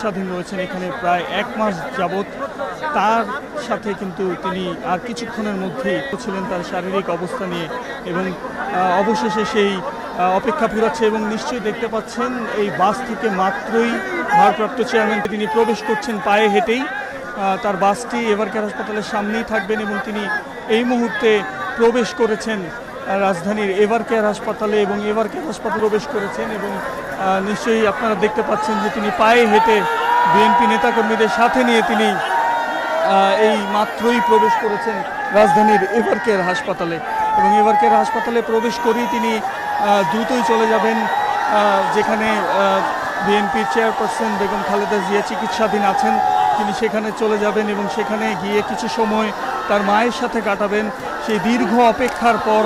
স্বাধীন রয়েছেন এখানে প্রায় 1 মাস যাবত। তার সাথে কিন্তু তিনি আর কিছুক্ষণের মধ্যেই ছিলেন তার শারীরিক অবস্থা নিয়ে এবং অবশেষে সেই অপেক্ষা ফুরাচ্ছে এবং নিশ্চয়ই দেখতে পাচ্ছেন এই বাস থেকে মাত্রই ভারপ্রাপ্ত চেয়ারম্যান তিনি প্রবেশ করছেন পায়ে হেঁটেই। তার বাসটি এভারকেয়ার হাসপাতালের সামনেই থাকবেন এবং তিনি এই মুহূর্তে প্রবেশ করেছেন রাজধানীর এভারকেয়ার হাসপাতালে এবং এভারকেয়ার হাসপাতালে প্রবেশ করেছেন এবং নিশ্চয়ই আপনারা দেখতে পাচ্ছেন যে তিনি পায়ে হেঁটে বিএনপি নেতাকর্মীদের সাথে নিয়ে তিনি এই মাত্রই প্রবেশ করেছেন রাজধানীর এভারকেয়ার হাসপাতালে এবং এভারকেয়ার হাসপাতালে প্রবেশ করেই তিনি দ্রুতই চলে যাবেন যেখানে বিএনপির চেয়ারপারসন বেগম খালেদা জিয়া চিকিৎসাধীন আছেন। তিনি সেখানে চলে যাবেন এবং সেখানে গিয়ে কিছু সময় তার মায়ের সাথে কাটাবেন। সেই দীর্ঘ অপেক্ষার পর